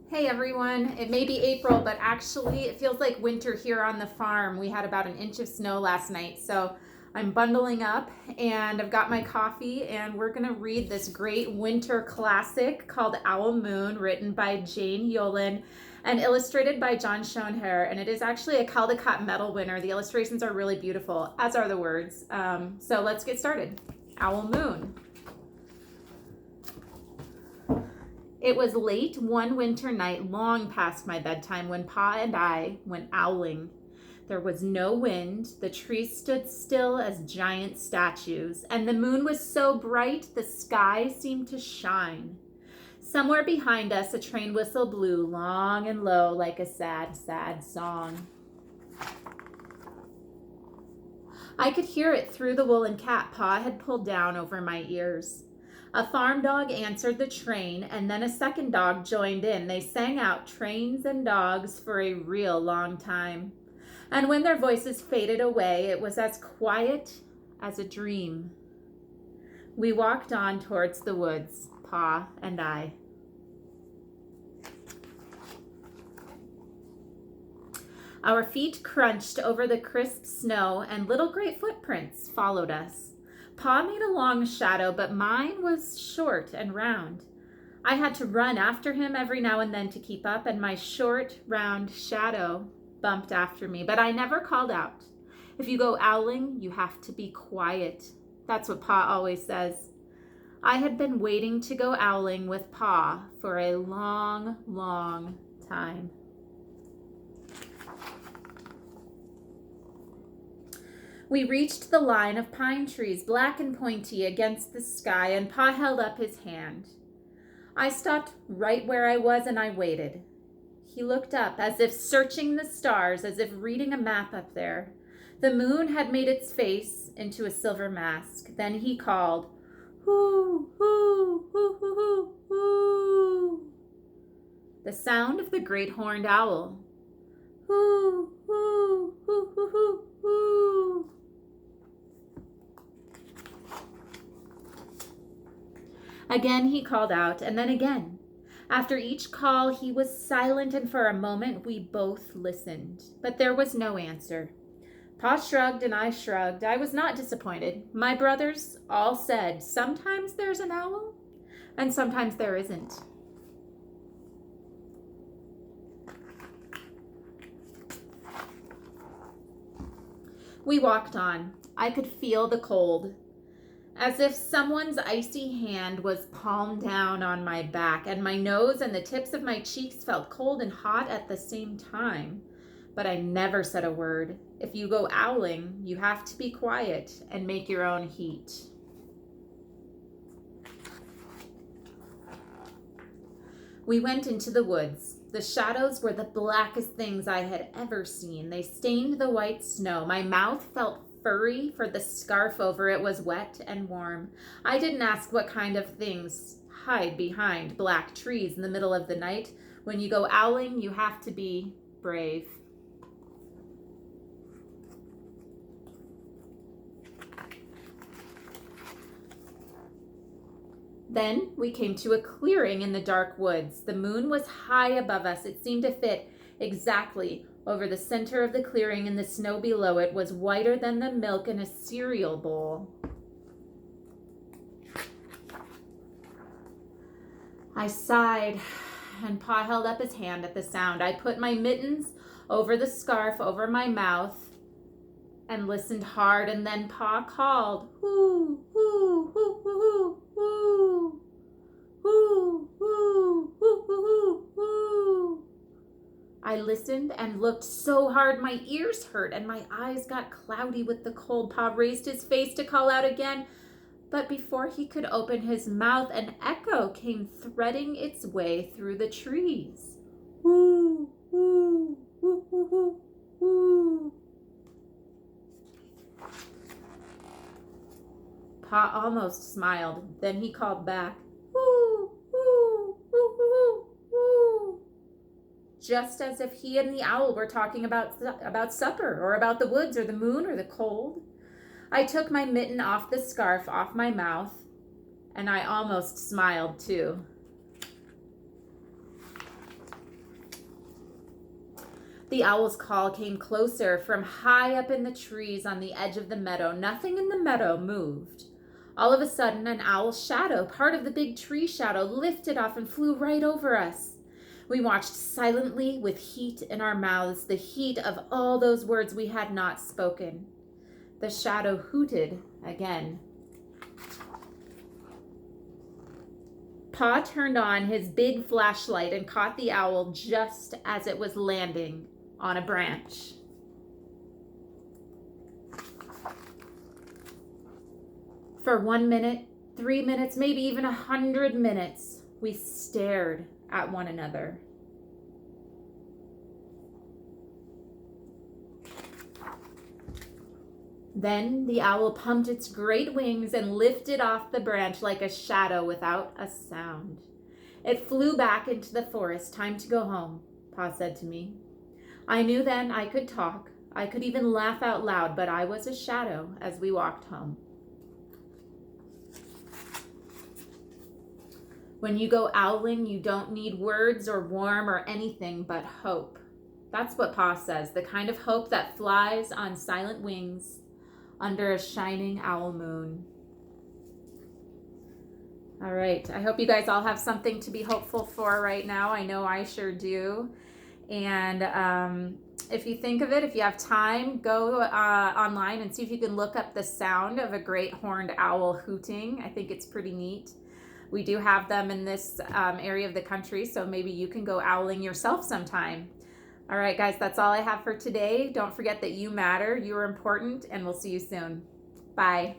Hey everyone, it may be April, but actually it feels like winter here on the farm. We had about an inch of snow last night, so I'm bundling up and I've got my coffee and we're gonna read this great winter classic called Owl Moon, written by Jane Yolen and illustrated by John Schoenherr. And it is actually a Caldecott Medal winner. The illustrations are really beautiful, as are the words. So let's get started. Owl Moon. It was late one winter night, long past my bedtime, when Pa and I went owling. There was no wind, the trees stood still as giant statues, and the moon was so bright the sky seemed to shine. Somewhere behind us, a train whistle blew long and low like a sad, sad song. I could hear it through the woolen cap Pa had pulled down over my ears. A farm dog answered the train, and then a second dog joined in. They sang out trains and dogs for a real long time. And when their voices faded away, it was as quiet as a dream. We walked on towards the woods, Pa and I. Our feet crunched over the crisp snow, and little gray footprints followed us. Pa made a long shadow, but mine was short and round. I had to run after him every now and then to keep up, and my short, round shadow bumped after me. But I never called out. If you go owling, you have to be quiet. That's what Pa always says. I had been waiting to go owling with Pa for a long, long time. We reached the line of pine trees, black and pointy against the sky, and Pa held up his hand. I stopped right where I was and I waited. He looked up, as if searching the stars, as if reading a map up there. The moon had made its face into a silver mask. Then he called, "Hoo, hoo, hoo, hoo, hoo, hoo." The sound of the great horned owl. Hoo, hoo, hoo, hoo, hoo, hoo. Again he called out, and then again. After each call he was silent, and for a moment we both listened. But there was no answer. Pa shrugged and I shrugged. I was not disappointed. My brothers all said, sometimes there's an owl, and sometimes there isn't. We walked on. I could feel the cold, as if someone's icy hand was palm down on my back, and my nose and the tips of my cheeks felt cold and hot at the same time. But I never said a word. If you go owling, you have to be quiet and make your own heat. We went into the woods. The shadows were the blackest things I had ever seen. They stained the white snow. My mouth felt furry, for the scarf over it was wet and warm. I didn't ask what kind of things hide behind black trees in the middle of the night. When you go owling, you have to be brave. Then we came to a clearing in the dark woods. The moon was high above us. It seemed to fit exactly over the center of the clearing, and the snow below it was whiter than the milk in a cereal bowl. I sighed, and Pa held up his hand at the sound. I put my mittens over the scarf over my mouth and listened hard, and then Pa called, "Hoo, hoo, hoo, hoo, hoo, hoo, hoo, hoo, hoo, hoo." I listened and looked so hard my ears hurt and my eyes got cloudy with the cold. Pa raised his face to call out again, but before he could open his mouth, an echo came threading its way through the trees. Woo, woo, woo, woo, woo, woo. Pa almost smiled. Then he called back, "Woo, woo, woo, woo, woo," just as if he and the owl were talking about supper or about the woods or the moon or the cold. I took my mitten off the scarf off my mouth, and I almost smiled too. The owl's call came closer from high up in the trees on the edge of the meadow. Nothing in the meadow moved. All of a sudden, an owl's shadow, part of the big tree shadow, lifted off and flew right over us. We watched silently with heat in our mouths, the heat of all those words we had not spoken. The shadow hooted again. Pa turned on his big flashlight and caught the owl just as it was landing on a branch. For 1 minute, 3 minutes, maybe even 100 minutes, we stared at one another. Then the owl pumped its great wings and lifted off the branch like a shadow without a sound. It flew back into the forest. Time to go home, Pa said to me. I knew then I could talk. I could even laugh out loud, but I was a shadow as we walked home. When you go owling, you don't need words or warm or anything but hope. That's what Pa says, the kind of hope that flies on silent wings under a shining owl moon. All right, I hope you guys all have something to be hopeful for right now. I know I sure do. And if you think of it, if you have time, go online and see if you can look up the sound of a great horned owl hooting. I think it's pretty neat. We do have them in this area of the country, so maybe you can go owling yourself sometime. All right, guys, that's all I have for today. Don't forget that you matter, you are important, and we'll see you soon. Bye.